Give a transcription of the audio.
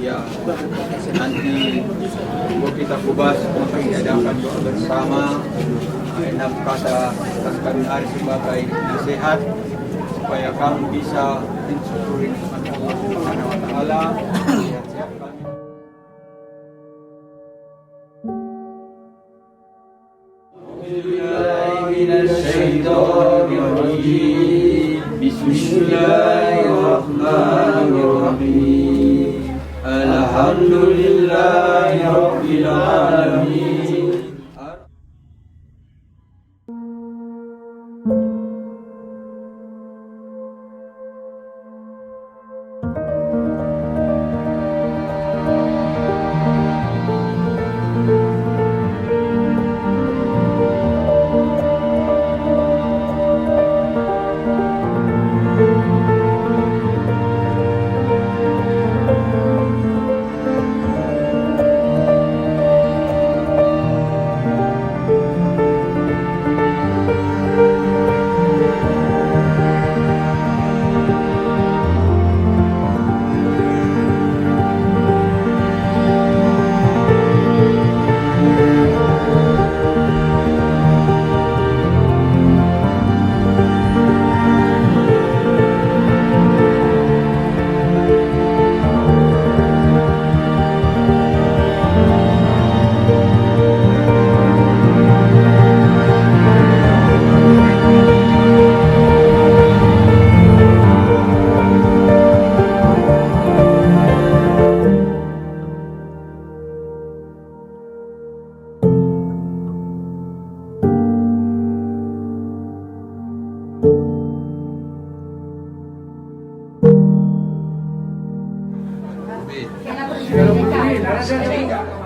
ya nanti kita kubas mengadakan doa bersama enam kata atas kami hari sebagai nasihat supaya kami bisa mensyukuri nikmat Allah Subhanahu wa taala. Sehat-sehat kami. Bismillahirrahmanirrahim. Alhamdulillahi rabbil alamin. Kailan po